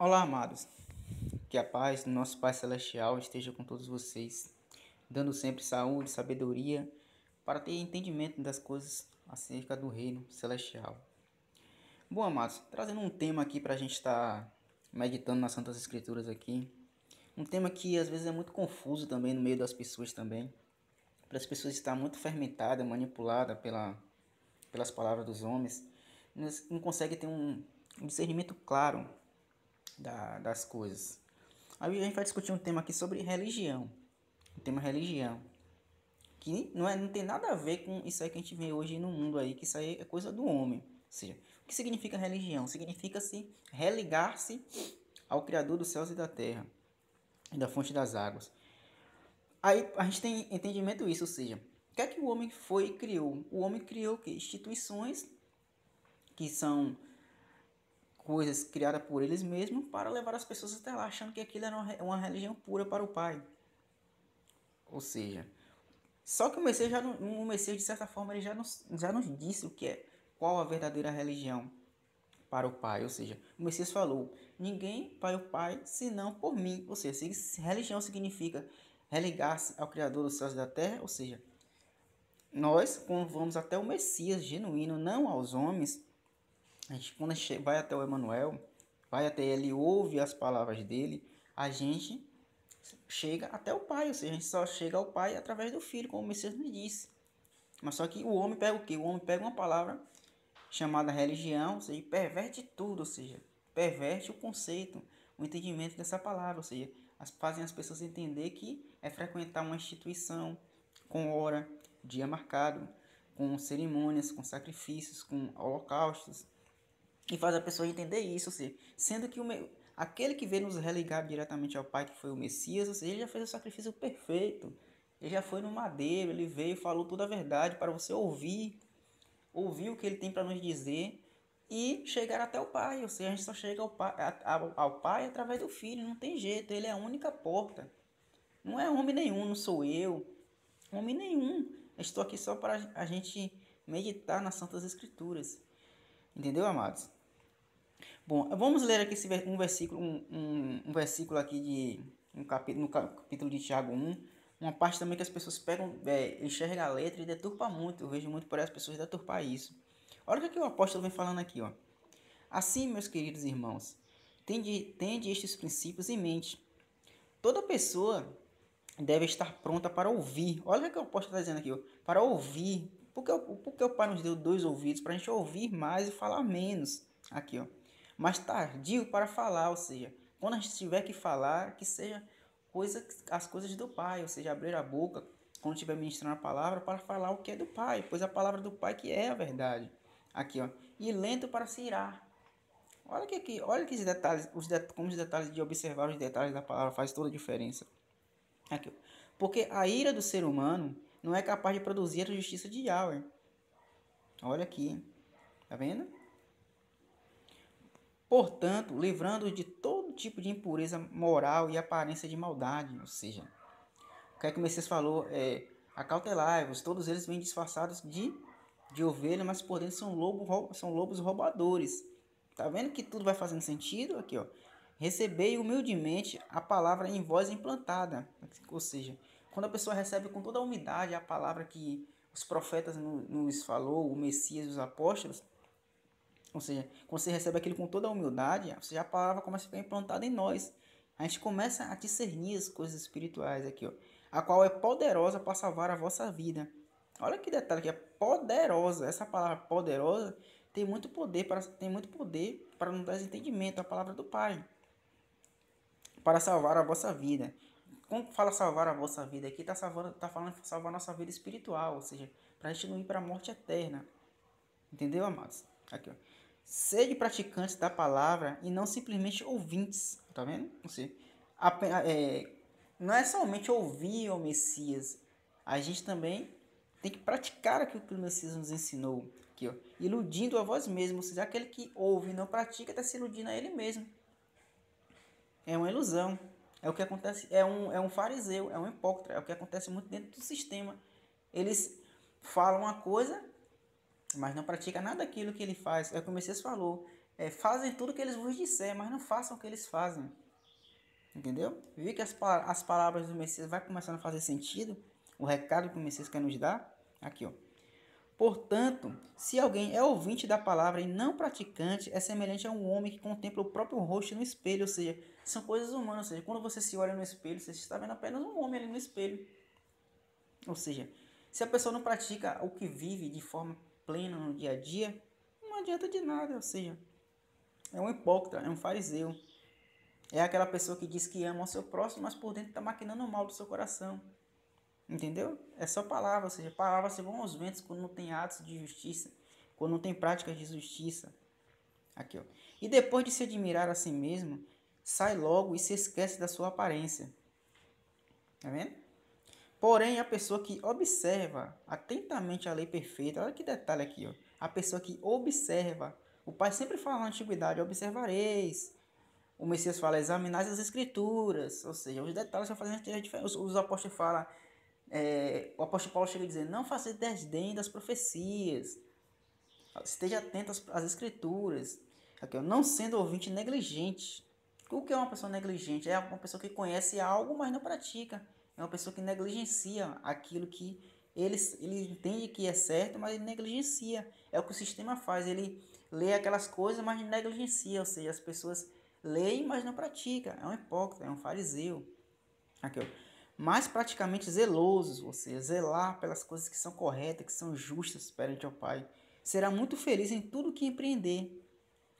Olá, amados. Que a paz do nosso Pai Celestial esteja com todos vocês, dando sempre saúde, sabedoria, para ter entendimento das coisas acerca do reino celestial. Bom, amados, trazendo um tema aqui para a gente estar meditando nas Santas Escrituras aqui. Um tema que às vezes é muito confuso também no meio das pessoas também. Para as pessoas estar muito fermentada, manipulada pelas palavras dos homens, não consegue ter um discernimento claro das coisas. Aí a gente vai discutir um tema aqui sobre religião. O tema religião. Que não tem nada a ver com isso aí que a gente vê hoje no mundo aí, que isso aí é coisa do homem. Ou seja, o que significa religião? Significa-se religar-se ao Criador dos céus e da terra, e da fonte das águas. Aí a gente tem entendimento isso, ou seja, o que é que o homem foi e criou? O homem criou o quê? Instituições que são coisas criadas por eles mesmos para levar as pessoas até lá, achando que aquilo era uma religião pura para o Pai. Ou seja, só que o Messias de certa forma, ele já nos disse o que é, qual a verdadeira religião para o Pai. Ou seja, o Messias falou: ninguém vai ao Pai senão por mim. Ou seja, religião significa religar-se ao Criador dos céus e da terra. Ou seja, nós, quando vamos até o Messias genuíno, não aos homens, quando a gente vai até o Emanuel, vai até ele, ouve as palavras dele, a gente chega até o Pai, ou seja, a gente só chega ao Pai através do Filho, como o Messias nos disse. Mas só que o homem pega o quê? O homem pega uma palavra chamada religião, ou seja, e perverte tudo, ou seja, perverte o conceito, o entendimento dessa palavra, ou seja, fazem as pessoas entender que é frequentar uma instituição com hora, dia marcado, com cerimônias, com sacrifícios, com holocaustos, e faz a pessoa entender isso, ou seja, sendo que aquele que veio nos religar diretamente ao Pai, que foi o Messias, ou seja, ele já fez o sacrifício perfeito. Ele já foi no madeiro, ele veio e falou toda a verdade para você ouvir o que ele tem para nos dizer e chegar até o Pai. Ou seja, a gente só chega ao Pai através do Filho, não tem jeito, ele é a única porta. Não é homem nenhum, não sou eu, homem nenhum. Estou aqui só para a gente meditar nas Santas Escrituras. Entendeu, amados? Bom, vamos ler aqui um versículo aqui no capítulo de Tiago 1, uma parte também que as pessoas pegam, enxergam a letra e deturpa muito. Eu vejo muito por as pessoas deturpar isso. Olha o que o apóstolo vem falando aqui, ó. Assim, meus queridos irmãos, tende estes princípios em mente. Toda pessoa deve estar pronta para ouvir. Olha o que o apóstolo está dizendo aqui, ó. Para ouvir. Porque o Pai nos deu dois ouvidos? Para a gente ouvir mais e falar menos. Aqui, ó. Mas tardio para falar, ou seja, quando a gente tiver que falar, que seja as coisas do Pai, ou seja, abrir a boca quando estiver ministrando a palavra para falar o que é do Pai, pois a palavra do Pai que é a verdade. Aqui, ó. E lento para se irar. Olha que os detalhes, como os detalhes de observar os detalhes da palavra faz toda a diferença. Aqui, ó. Porque a ira do ser humano não é capaz de produzir a justiça de Yahweh. Olha aqui, tá vendo? Portanto, livrando-os de todo tipo de impureza moral e aparência de maldade. Ou seja, o que é que o Messias falou? Acautelai-vos, todos eles vêm disfarçados de ovelha, mas por dentro são lobos roubadores. Tá vendo que tudo vai fazendo sentido? Aqui, ó. Recebei humildemente a palavra em voz implantada. Ou seja, quando a pessoa recebe com toda a humildade a palavra que os profetas nos falou, o Messias, os apóstolos, ou seja, quando você recebe aquilo com toda a humildade, ou seja, a palavra começa a ficar implantada em nós. A gente começa a discernir as coisas espirituais aqui, ó. A qual é poderosa para salvar a vossa vida. Olha que detalhe que é poderosa. Essa palavra poderosa tem muito poder para nos dar entendimento, a palavra do Pai, para salvar a vossa vida. Quando fala salvar a vossa vida aqui, tá falando salvar a nossa vida espiritual, ou seja, para a gente não ir para a morte eterna. Entendeu, amados? Aqui, ó. Sede praticantes da palavra e não simplesmente ouvintes. Tá vendo? Você, não é somente ouvir o Messias. A gente também tem que praticar aquilo que o Messias nos ensinou. Aqui, ó. Iludindo a vós mesmos. Ou seja, aquele que ouve e não pratica está se iludindo a ele mesmo. É uma ilusão. É o que acontece. É um fariseu, é um hipócrita. É o que acontece muito dentro do sistema. Eles falam uma coisa, mas não pratica nada daquilo que ele faz. É o que o Messias falou. fazem tudo o que eles vos disser, mas não façam o que eles fazem. Entendeu? Vê que as palavras do Messias vai começando a fazer sentido? O recado que o Messias quer nos dar? Aqui, ó. Portanto, se alguém é ouvinte da palavra e não praticante, é semelhante a um homem que contempla o próprio rosto no espelho, ou seja, são coisas humanas, ou seja, quando você se olha no espelho, você está vendo apenas um homem ali no espelho. Ou seja, se a pessoa não pratica o que vive de forma plena no dia a dia, não adianta de nada, ou seja, é um hipócrita, é um fariseu. É aquela pessoa que diz que ama o seu próximo, mas por dentro está maquinando o mal do seu coração. Entendeu? É só palavra, ou seja, palavras se vão aos ventos quando não tem atos de justiça, quando não tem práticas de justiça. Aqui, ó. E depois de se admirar a si mesmo, sai logo e se esquece da sua aparência. Tá vendo? Porém, a pessoa que observa atentamente a lei perfeita, olha que detalhe aqui, ó. A pessoa que observa, o pai sempre fala na antiguidade, observareis. O Messias fala, examinais as escrituras, ou seja, os detalhes estão fazendo a diferença. Os apóstolos falam, o apóstolo Paulo chega a dizer, não faça desdém das profecias, esteja atento às escrituras, aqui, ó, não sendo ouvinte negligente. O que é uma pessoa negligente? É uma pessoa que conhece algo, mas não pratica. É uma pessoa que negligencia aquilo que ele entende que é certo, mas ele negligencia. É o que o sistema faz, ele lê aquelas coisas, mas negligencia, ou seja, as pessoas leem, mas não praticam. É um hipócrita, é um fariseu. Aqui, ó. Mais praticamente zelosos, ou seja, zelar pelas coisas que são corretas, que são justas perante ao Pai. Será muito feliz em tudo que empreender.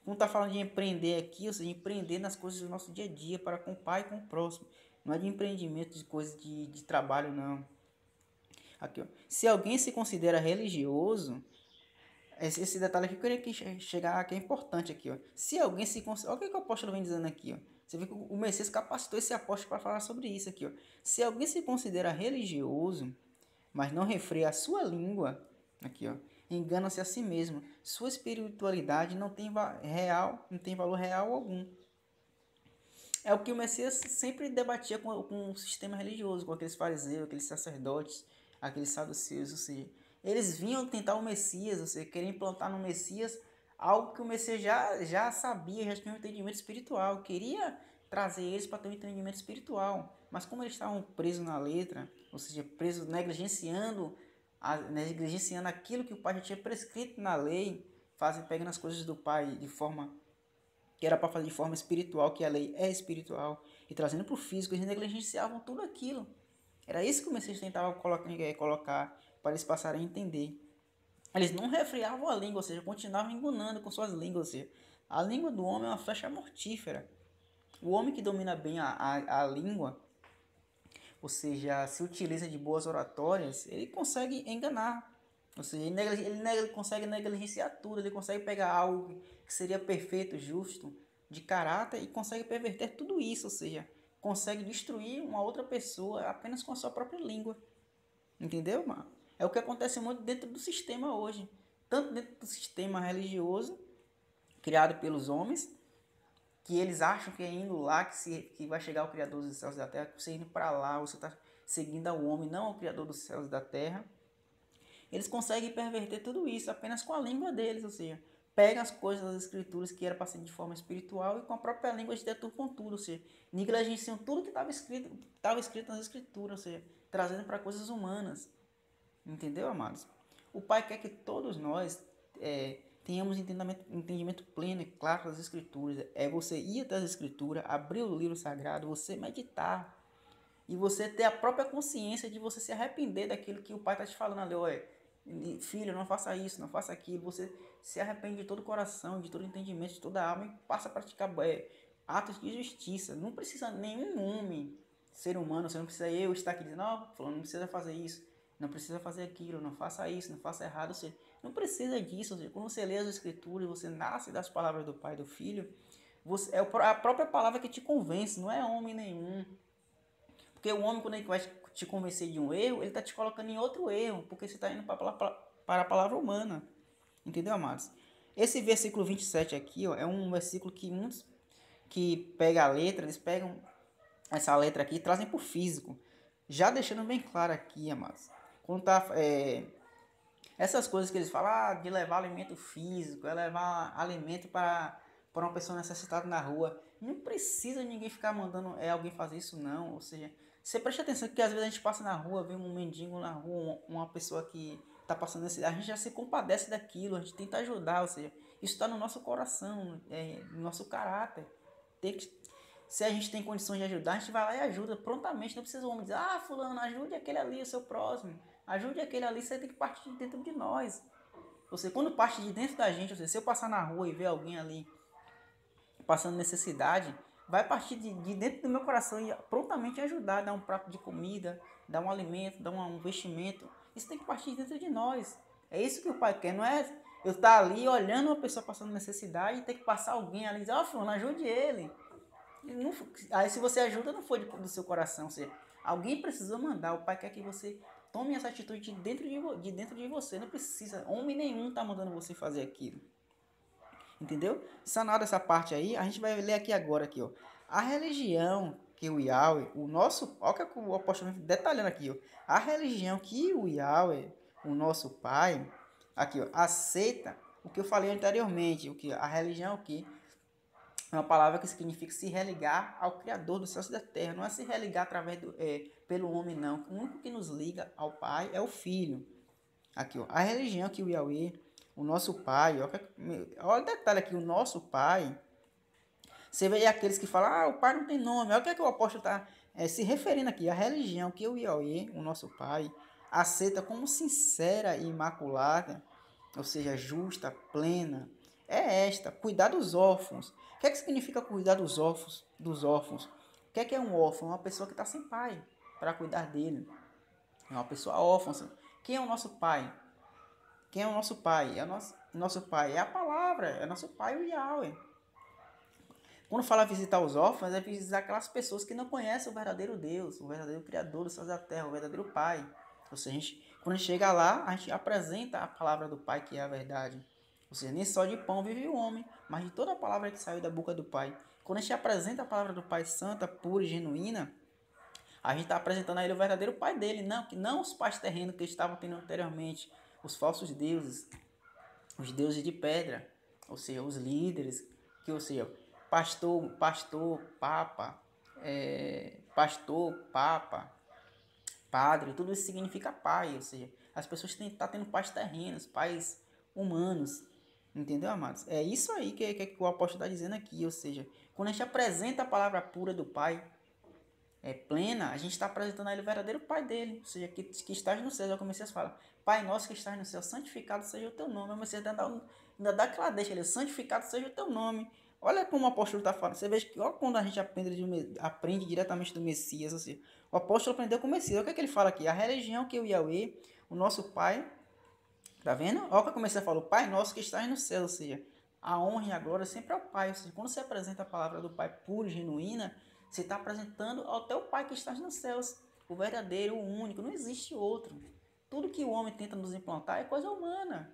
Quando está falando de empreender aqui, ou seja, empreender nas coisas do nosso dia a dia, para com o Pai e com o próximo. Não é de empreendimento de coisas de trabalho, não. Aqui, ó. Se alguém se considera religioso, esse detalhe aqui eu queria que chegar, que é importante aqui, ó. Se alguém se considera... Olha o que o apóstolo vem dizendo aqui, ó. Você vê que o Messias capacitou esse apóstolo para falar sobre isso aqui, ó. Se alguém se considera religioso, mas não refreia a sua língua, aqui, ó, engana-se a si mesmo. Sua espiritualidade não tem não tem valor real algum. É o que o Messias sempre debatia com o sistema religioso, com aqueles fariseus, aqueles sacerdotes, aqueles saduceus, ou seja, eles vinham tentar o Messias, ou seja, querer implantar no Messias algo que o Messias já sabia, já tinha um entendimento espiritual, queria trazer eles para ter um entendimento espiritual, mas como eles estavam presos na letra, ou seja, presos negligenciando aquilo que o Pai já tinha prescrito na lei, pegando as coisas do Pai de forma que era para fazer de forma espiritual, que a lei é espiritual, e trazendo para o físico, eles negligenciavam tudo aquilo. Era isso que o Messias tentava colocar para eles passarem a entender. Eles não refreavam a língua, ou seja, continuavam enganando com suas línguas. Ou seja, a língua do homem é uma flecha mortífera. O homem que domina bem a língua, ou seja, se utiliza de boas oratórias, ele consegue enganar. Ou seja, ele consegue negligenciar tudo, ele consegue pegar algo que seria perfeito, justo, de caráter e consegue perverter tudo isso, ou seja, consegue destruir uma outra pessoa apenas com a sua própria língua. Entendeu, mano? É o que acontece muito dentro do sistema hoje. Tanto dentro do sistema religioso, criado pelos homens, que eles acham que é indo lá que vai chegar o Criador dos céus e da terra, que você indo para lá, você está seguindo ao homem, não ao Criador dos céus e da terra. Eles conseguem perverter tudo isso apenas com a língua deles, ou seja, pega as coisas das escrituras que era para ser de forma espiritual e com a própria língua de deturpam tudo, ou seja, negligenciam tudo que estava escrito nas escrituras, ou seja, trazendo para coisas humanas. Entendeu, amados? O Pai quer que todos nós tenhamos entendimento pleno e claro das Escrituras. É você ir até as Escrituras, abrir o livro sagrado, você meditar. E você ter a própria consciência de você se arrepender daquilo que o Pai está te falando ali. Olha, filho, não faça isso, não faça aquilo. Você se arrepende de todo o coração, de todo o entendimento, de toda a alma e passa a praticar atos de justiça. Não precisa nenhum homem, ser humano, você não precisa eu estar aqui dizendo, não, falando, não precisa fazer isso, não precisa fazer aquilo, não faça isso, não faça errado. Você não precisa disso. Seja, quando você lê as Escrituras, você nasce das palavras do Pai e do Filho, é a própria palavra que te convence, não é homem nenhum. Porque o homem, quando ele vai te convencer de um erro, ele está te colocando em outro erro, porque você está indo para a palavra humana. Entendeu, amados? Esse versículo 27 aqui, ó, é um versículo que muitos que pegam a letra, eles pegam essa letra aqui e trazem para o físico. Já deixando bem claro aqui, amados. Quando tá, essas coisas que eles falam, de levar alimento físico, é levar alimento para para uma pessoa necessitada na rua. Não precisa ninguém ficar mandando alguém fazer isso, não. Ou seja, você preste atenção que às vezes a gente passa na rua, vê um mendigo na rua, uma pessoa que está passando necessidade, a gente já se compadece daquilo, a gente tenta ajudar. Ou seja, isso está no nosso coração, no nosso caráter. Tem que, se a gente tem condições de ajudar, a gente vai lá e ajuda prontamente. Não precisa o homem dizer, fulano, ajude aquele ali, o seu próximo. Ajude aquele ali, você tem que partir de dentro de nós. Ou seja, quando parte de dentro da gente, ou seja, se eu passar na rua e ver alguém ali passando necessidade, vai partir de dentro do meu coração e prontamente ajudar, dar um prato de comida, dar um alimento, dar um vestimento. Isso tem que partir de dentro de nós. É isso que o Pai quer, não é eu estar ali olhando uma pessoa passando necessidade e ter que passar alguém ali e dizer, fulano, ajude ele. Não, aí se você ajuda, não foi do seu coração. Ou seja, alguém precisou mandar. O Pai quer que você tome essa atitude de dentro de você. Não precisa, homem nenhum está mandando você fazer aquilo. Entendeu? Sanada essa parte aí, a gente vai ler aqui agora, aqui, ó. A religião que o Yahweh, o nosso, olha que o apóstolo detalhando aqui, ó. A religião que o Yahweh, o nosso Pai, aqui, ó, aceita o que eu falei anteriormente, o que a religião que é uma palavra que significa se religar ao Criador dos céus e da terra, não é se religar através pelo homem, não. O único que nos liga ao Pai é o Filho. Aqui, ó, a religião que o Yahweh, o nosso Pai, olha o detalhe aqui, o nosso Pai. Você vê aí aqueles que falam, o Pai não tem nome. Olha o que é que o apóstolo está se referindo aqui. A religião que o Yahweh, o nosso Pai, aceita como sincera e imaculada, ou seja, justa, plena, é esta, cuidar dos órfãos. O que é que significa cuidar dos órfãos? O que é um órfão? Uma pessoa que está sem pai para cuidar dele. É uma pessoa órfã. Quem é o nosso pai? Quem é o nosso pai? É o nosso pai é a palavra, é nosso pai, o Yahweh. Quando fala visitar os órfãos, é visitar aquelas pessoas que não conhecem o verdadeiro Deus, o verdadeiro Criador dos céus e da terra, o verdadeiro Pai. Ou seja, quando a gente chega lá, a gente apresenta a palavra do Pai, que é a verdade. Ou seja, nem só de pão vive o homem, mas de toda a palavra que saiu da boca do Pai. Quando a gente apresenta a palavra do Pai santa, pura e genuína, a gente está apresentando a ele o verdadeiro Pai dele, não os pais terrenos que estavam tendo anteriormente, os falsos deuses, os deuses de pedra, ou seja, os líderes, ou seja, pastor, papa, padre, tudo isso significa pai, ou seja, as pessoas têm que estar tendo pais terrenos, pais humanos, entendeu, amados? É isso aí que o apóstolo está dizendo aqui, ou seja, quando a gente apresenta a palavra pura do Pai, plena, a gente está apresentando a ele o verdadeiro Pai dele, ou seja, que estás no céu. Já comecei a falar, Pai nosso que estás no céu, santificado seja o teu nome. Mas você ainda dá aquela deixa ali, santificado seja o teu nome. Olha como o apóstolo está falando. Você vê que olha quando a gente aprende diretamente do Messias, ou seja, o apóstolo aprendeu com o Messias. Olha o que ele fala aqui, a religião que o Yahweh, o nosso Pai, tá vendo? Olha o que eu comecei a falar, Pai nosso que estás no céu, ou seja, a honra e a glória sempre ao Pai. Ou seja, quando você apresenta a palavra do Pai pura e genuína, você está apresentando ao teu Pai que está nos céus, o verdadeiro, o único, não existe outro. Tudo que o homem tenta nos implantar é coisa humana.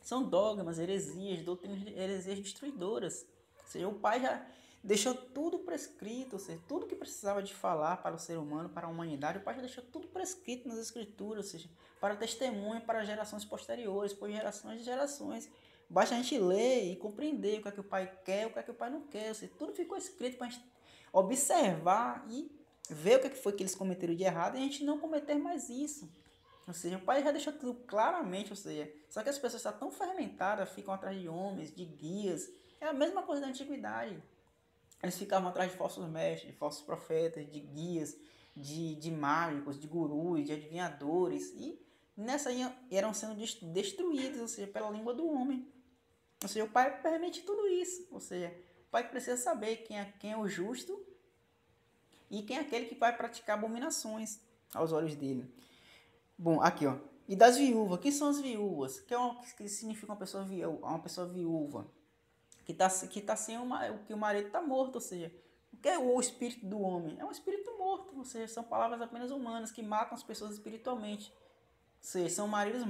São dogmas, heresias, doutrinas, heresias destruidoras. Ou seja, o Pai já deixou tudo prescrito, ou seja, tudo que precisava de falar para o ser humano, para a humanidade, o Pai já deixou tudo prescrito nas Escrituras, ou seja, para testemunho para gerações posteriores, por gerações de gerações. Basta a gente ler e compreender o que é que o Pai quer, o que é que o Pai não quer, ou seja, tudo ficou escrito para a gente observar e ver o que foi que eles cometeram de errado e a gente não cometer mais isso. Ou seja, o Pai já deixou tudo claramente, ou seja, só que as pessoas estão tão fermentadas, ficam atrás de homens, de guias. É a mesma coisa da antiguidade. Eles ficavam atrás de falsos mestres, de falsos profetas, de guias, de mágicos, de gurus, de adivinhadores. E nessa eram sendo destruídos, ou seja, pela língua do homem. Ou seja, o Pai permite tudo isso. Ou seja, o Pai precisa saber quem é o justo e quem é aquele que vai praticar abominações aos olhos dele. Bom, aqui, ó. E das viúvas. Quem são as viúvas? Que significa uma pessoa viúva? Que tá sem que o marido está morto, ou seja, o que é o espírito do homem? É um espírito morto, ou seja, são palavras apenas humanas que matam as pessoas espiritualmente. Ou seja, são maridos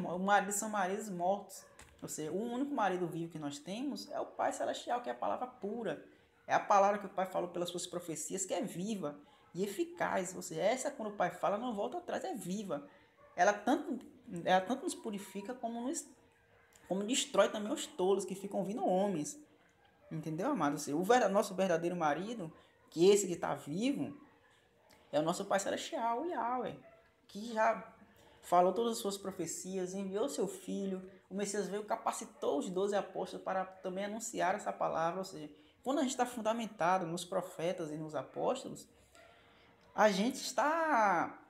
mortos. Ou seja, o único marido vivo que nós temos é o Pai Celestial, que é a palavra pura. É a palavra que o Pai falou pelas suas profecias, que é viva e eficaz. Ou seja, essa quando o Pai fala, não volta atrás, é viva. Ela tanto nos purifica como destrói também os tolos que ficam ouvindo homens. Entendeu, amado? Assim, nosso verdadeiro marido, que esse que está vivo, é o nosso Pai Celestial, o Yahweh, que já falou todas as suas profecias, enviou seu Filho, o Messias veio, capacitou os 12 apóstolos para também anunciar essa palavra. Ou seja, quando a gente está fundamentado nos profetas e nos apóstolos, a gente está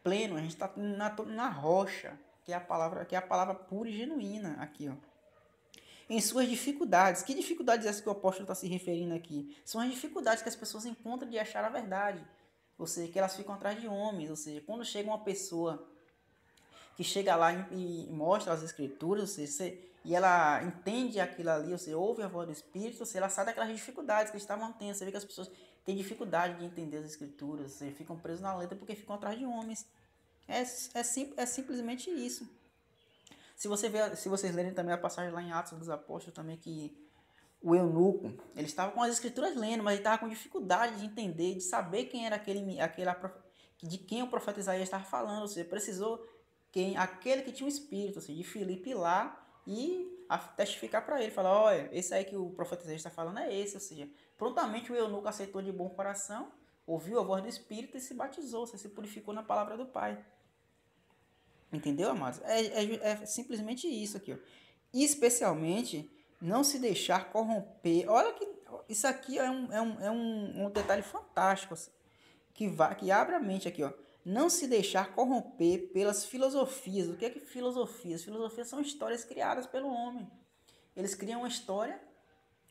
pleno, a gente está na rocha, que é a palavra pura e genuína aqui, ó. Em suas dificuldades. Que dificuldades é essa que o apóstolo está se referindo aqui? São as dificuldades que as pessoas encontram de achar a verdade. Ou seja, que elas ficam atrás de homens. Ou seja, quando chega uma pessoa que chega lá e mostra as escrituras, ou seja, e ela entende aquilo ali, ou seja, ouve a voz do Espírito, ou seja, ela sai daquelas dificuldades que estavam tendo. Você vê que as pessoas têm dificuldade de entender as escrituras, ou seja, ficam presos na letra porque ficam atrás de homens. É simplesmente isso. Se vocês lerem também a passagem lá em Atos dos Apóstolos, também que o eunuco, ele estava com as escrituras lendo, mas ele estava com dificuldade de entender, de saber quem era de quem o profeta Isaías estava falando. Ou seja, precisou aquele que tinha um espírito, ou seja, de Filipe ir lá e testificar para ele, falar, olha, esse aí que o profeta Isaías está falando é esse. Ou seja, prontamente o eunuco aceitou de bom coração, ouviu a voz do Espírito e se batizou, ou seja, se purificou na palavra do Pai. Entendeu, amados? É simplesmente isso aqui, ó. E especialmente, não se deixar corromper. Olha que isso aqui é um detalhe fantástico, assim, que abre a mente aqui, ó. Não se deixar corromper pelas filosofias. O que é que filosofias? Filosofias são histórias criadas pelo homem. Eles criam uma história,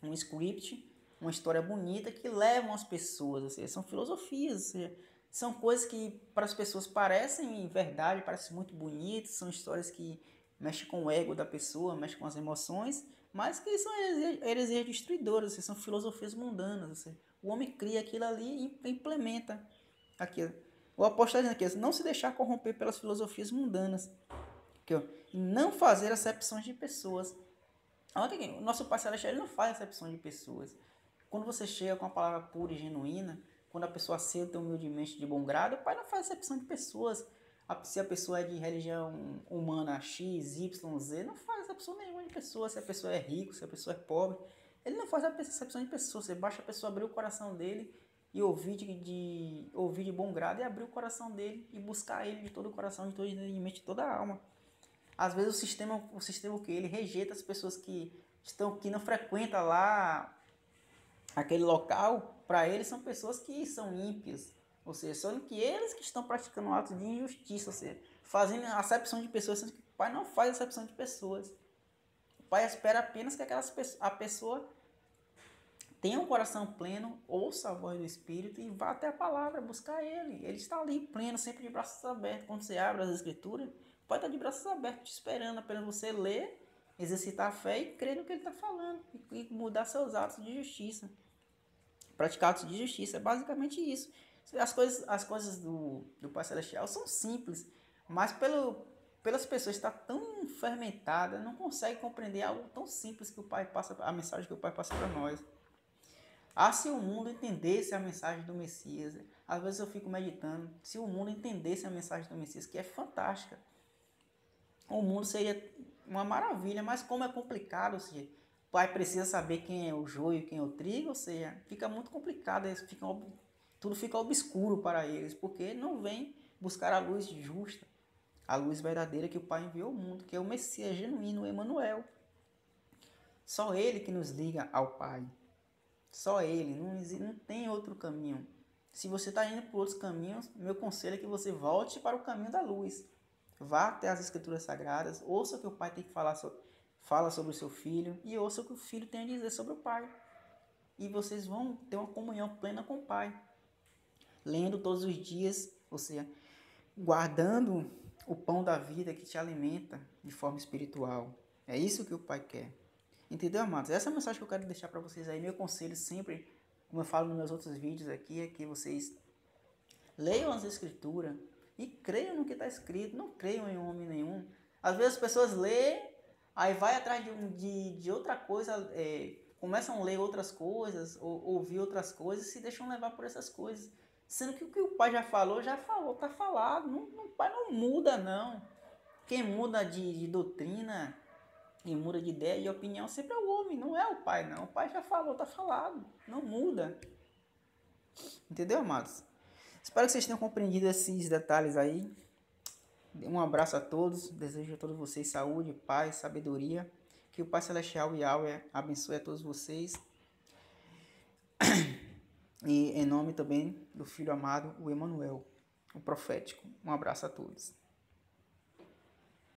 um script, uma história bonita que levam as pessoas. Ou seja, são filosofias, ou seja, são coisas que para as pessoas parecem verdade, parecem muito bonitas, são histórias que mexem com o ego da pessoa, mexem com as emoções, mas que são heresias destruidoras, são filosofias mundanas. O homem cria aquilo ali e implementa aquilo. O apóstolo está dizendo aqui, não se deixar corromper pelas filosofias mundanas, aqui, ó, e não fazer acepções de pessoas. O nosso Pai Celestial ele não faz acepção de pessoas. Quando você chega com a palavra pura e genuína, quando a pessoa aceita humildemente de bom grado, o Pai não faz acepção de pessoas. Se a pessoa é de religião humana X, Y, Z, não faz acepção nenhuma de pessoa. Se a pessoa é rica, se a pessoa é pobre, ele não faz acepção de pessoas. Você basta a pessoa abrir o coração dele e ouvir de bom grado e abrir o coração dele e buscar ele de todo o coração, de todo o entendimento, de toda a alma. Às vezes o sistema o que ele rejeita as pessoas que não frequentam lá aquele local. Para eles são pessoas que são ímpias, ou seja, são que eles que estão praticando atos de injustiça, ou seja, fazendo acepção de pessoas, sendo que o Pai não faz acepção de pessoas. O Pai espera apenas que a pessoa tenha um coração pleno, ouça a voz do Espírito e vá até a palavra, buscar Ele. Ele está ali pleno, sempre de braços abertos. Quando você abre as Escrituras, pode estar de braços abertos, te esperando, apenas você ler, exercitar a fé e crer no que Ele está falando e mudar seus atos de justiça. Praticar atos de justiça, é basicamente isso. As coisas do Pai Celestial são simples, mas pelas pessoas estar tão fermentadas, não conseguem compreender algo tão simples que o Pai passa, a mensagem que o Pai passa para nós. Se o mundo entendesse a mensagem do Messias, às vezes eu fico meditando, se o mundo entendesse a mensagem do Messias, que é fantástica, o mundo seria uma maravilha, mas como é complicado, ou seja, o pai precisa saber quem é o joio e quem é o trigo, ou seja, fica muito complicado, tudo fica obscuro para eles, porque não vem buscar a luz justa, a luz verdadeira que o Pai enviou ao mundo, que é o Messias genuíno, o Emanuel. Só Ele que nos liga ao Pai. Só Ele, não tem outro caminho. Se você está indo por outros caminhos, meu conselho é que você volte para o caminho da luz. Vá até as Escrituras Sagradas, ouça o que o Pai tem que fala sobre o seu filho e ouça o que o filho tem a dizer sobre o Pai. E vocês vão ter uma comunhão plena com o Pai. Lendo todos os dias, ou seja, guardando o pão da vida que te alimenta de forma espiritual. É isso que o Pai quer. Entendeu, amados? Essa é a mensagem que eu quero deixar para vocês aí. Meu conselho sempre, como eu falo nos meus outros vídeos aqui, é que vocês leiam as Escrituras e creiam no que está escrito. Não creiam em homem nenhum. Às vezes as pessoas lêem, aí vai atrás de outra coisa, começam a ler outras coisas, ou ouvir outras coisas, e se deixam levar por essas coisas. Sendo que o que o Pai já falou, está falado. O Pai não muda, não. Quem muda de doutrina Quem muda de ideia e opinião sempre é o homem, não é o pai, não. O pai já falou, tá falado. Não muda. Entendeu, amados? Espero que vocês tenham compreendido esses detalhes aí. Um abraço a todos. Desejo a todos vocês saúde, paz, sabedoria. Que o Pai Celestial e Yahweh abençoe a todos vocês. E em nome também do Filho amado, o Emanuel, o profético. Um abraço a todos.